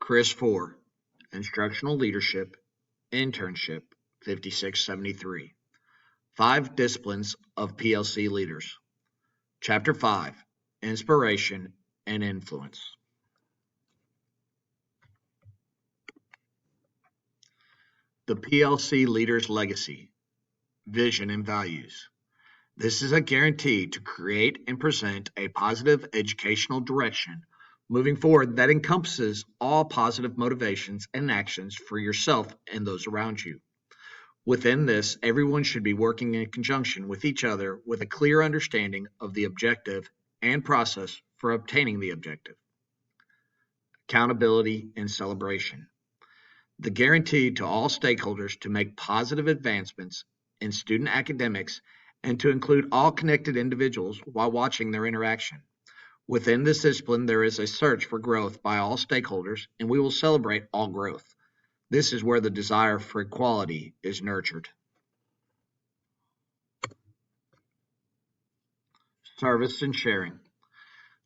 Chris 4, Instructional Leadership, Internship 5673. 5 Disciplines of PLC Leaders. Chapter 5, Inspiration and Influence. The PLC Leader's Legacy, Vision and Values. This is a guarantee to create and present a positive educational direction moving forward that encompasses all positive motivations and actions for yourself and those around you. Within this, everyone should be working in conjunction with each other with a clear understanding of the objective and process for obtaining the objective. Accountability and celebration. The guarantee to all stakeholders to make positive advancements in student academics and to include all connected individuals while watching their interaction. Within this discipline, there is a search for growth by all stakeholders, and we will celebrate all growth. This is where the desire for equality is nurtured. Service and sharing.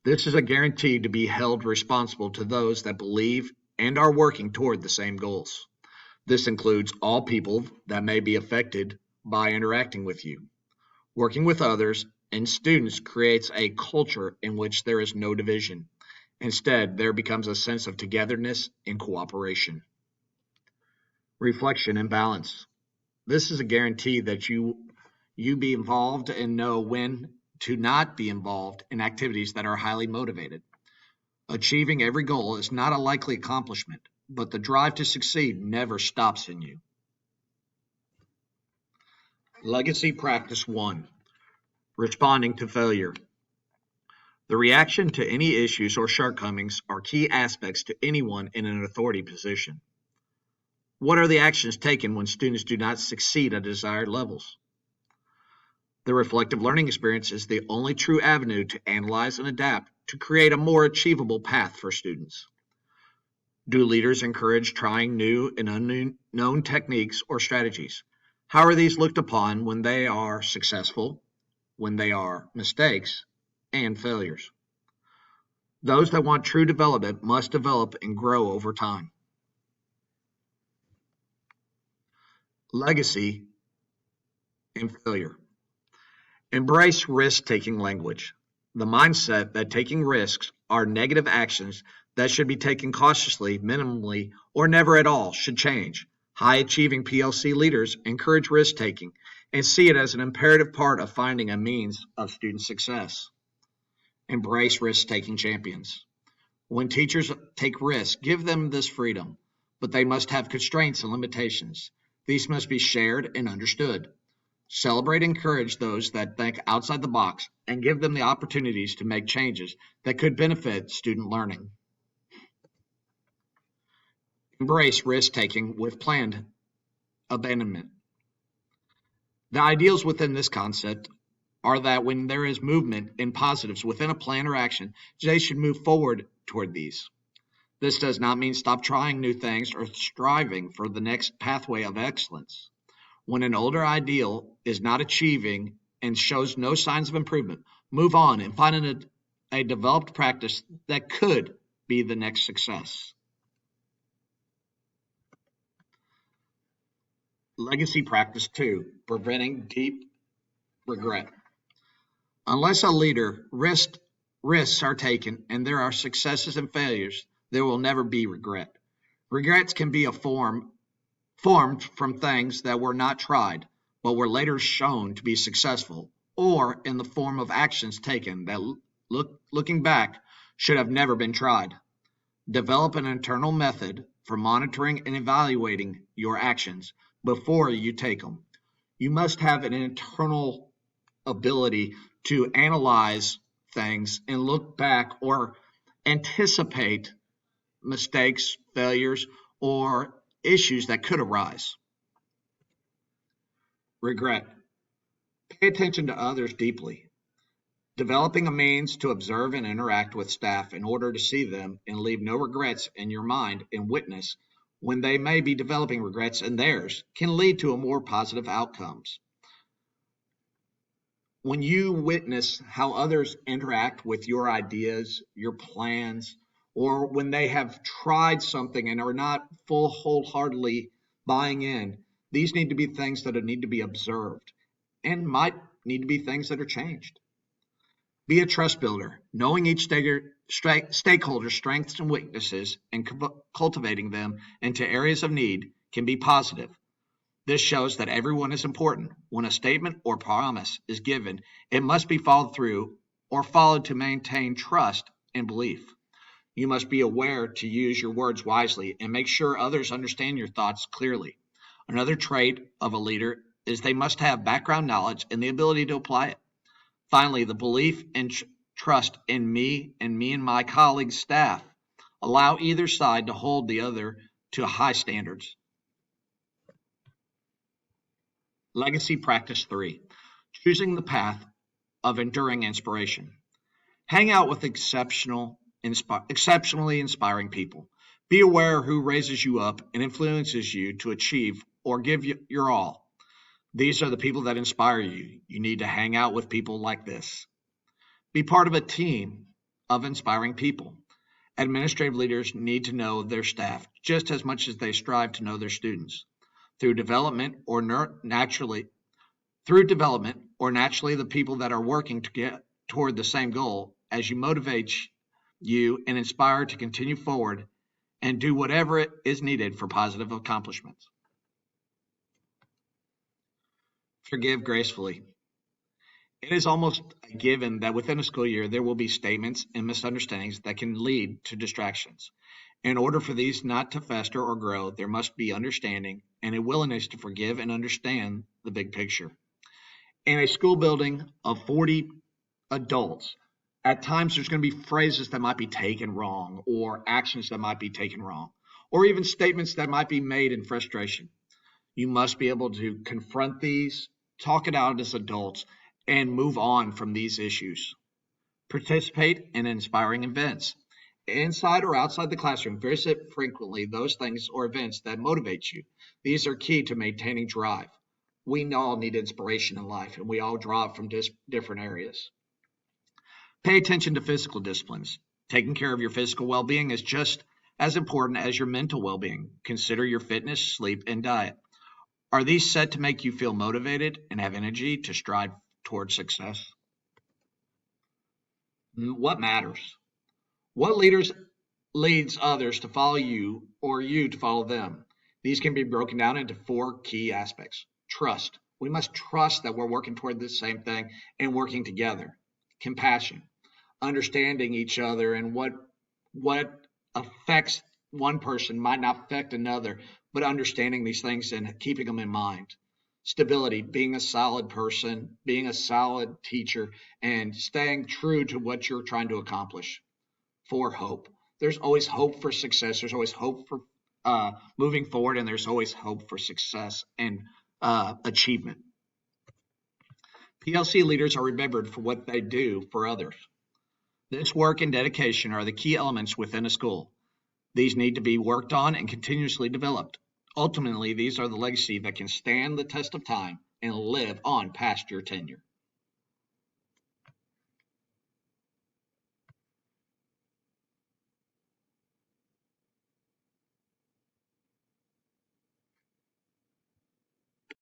This is a guarantee to be held responsible to those that believe and are working toward the same goals. This includes all people that may be affected by interacting with you. Working with others and students creates a culture in which there is no division. Instead, there becomes a sense of togetherness and cooperation. Reflection and balance. This is a guarantee that you be involved and know when to not be involved in activities that are highly motivated. Achieving every goal is not a likely accomplishment, but the drive to succeed never stops in you. Legacy Practice 1. Responding to failure. The reaction to any issues or shortcomings are key aspects to anyone in an authority position. What are the actions taken when students do not succeed at desired levels? The reflective learning experience is the only true avenue to analyze and adapt to create a more achievable path for students. Do leaders encourage trying new and unknown techniques or strategies? How are these looked upon when they are successful, when they are mistakes, and failures? Those that want true development must develop and grow over time. Legacy and failure. Embrace risk-taking language. The mindset that taking risks are negative actions that should be taken cautiously, minimally, or never at all should change. High-achieving PLC leaders encourage risk-taking and see it as an imperative part of finding a means of student success. Embrace risk-taking champions. When teachers take risks, give them this freedom, but they must have constraints and limitations. These must be shared and understood. Celebrate and encourage those that think outside the box and give them the opportunities to make changes that could benefit student learning. Embrace risk-taking with planned abandonment. The ideals within this concept are that when there is movement in positives within a plan or action, they should move forward toward these. This does not mean stop trying new things or striving for the next pathway of excellence. When an older ideal is not achieving and shows no signs of improvement, move on and find a developed practice that could be the next success. Legacy Practice 2, Preventing Deep Regret. Unless a leader risks are taken and there are successes and failures, there will never be regret. Regrets can be formed from things that were not tried, but were later shown to be successful, or in the form of actions taken that, looking back, should have never been tried. Develop an internal method for monitoring and evaluating your actions before you take them. You must have an internal ability to analyze things and look back or anticipate mistakes, failures, or issues that could arise. Regret. Pay attention to others deeply. Developing a means to observe and interact with staff in order to see them and leave no regrets in your mind and witness when they may be developing regrets in theirs can lead to a more positive outcomes. When you witness how others interact with your ideas, your plans, or when they have tried something and are not wholeheartedly buying in. These need to be things that need to be observed and might need to be things that are changed. Be a trust builder, knowing each stakeholder's strengths and weaknesses and cultivating them into areas of need can be positive. This shows that everyone is important. When a statement or promise is given, it must be followed through or followed to maintain trust and belief. You must be aware to use your words wisely and make sure others understand your thoughts clearly. Another trait of a leader is they must have background knowledge and the ability to apply it. Finally, the belief and trust in me and my colleagues' staff allow either side to hold the other to high standards. Legacy Practice 3, choosing the path of enduring inspiration. Hang out with exceptionally inspiring people. Be aware who raises you up and influences you to achieve or give you your all. These are the people that inspire you. You need to hang out with people like this. Be part of a team of inspiring people. Administrative leaders need to know their staff just as much as they strive to know their students. Through development or naturally, the people that are working to get toward the same goal as you motivate you and inspire to continue forward and do whatever is needed for positive accomplishments. Forgive gracefully. It is almost a given that within a school year there will be statements and misunderstandings that can lead to distractions. In order for these not to fester or grow, there must be understanding and a willingness to forgive and understand the big picture. In a school building of 40 adults, at times there's going to be phrases that might be taken wrong, or actions that might be taken wrong, or even statements that might be made in frustration. You must be able to confront these, talk it out as adults, and move on from these issues. Participate in inspiring events. Inside or outside the classroom, visit frequently those things or events that motivate you. These are key to maintaining drive. We all need inspiration in life, and we all draw it from different areas. Pay attention to physical disciplines. Taking care of your physical well-being is just as important as your mental well-being. Consider your fitness, sleep, and diet. Are these set to make you feel motivated and have energy to strive towards success? What matters? What leads others to follow you or you to follow them? These can be broken down into 4 key aspects. Trust. We must trust that we're working toward the same thing and working together. Compassion. Understanding each other and what affects one person might not affect another, but understanding these things and keeping them in mind. Stability, being a solid person, being a solid teacher, and staying true to what you're trying to accomplish. 4, hope. There's always hope for success. There's always hope for moving forward, and there's always hope for success and achievement. PLC leaders are remembered for what they do for others. This work and dedication are the key elements within a school. These need to be worked on and continuously developed. Ultimately, these are the legacy that can stand the test of time and live on past your tenure.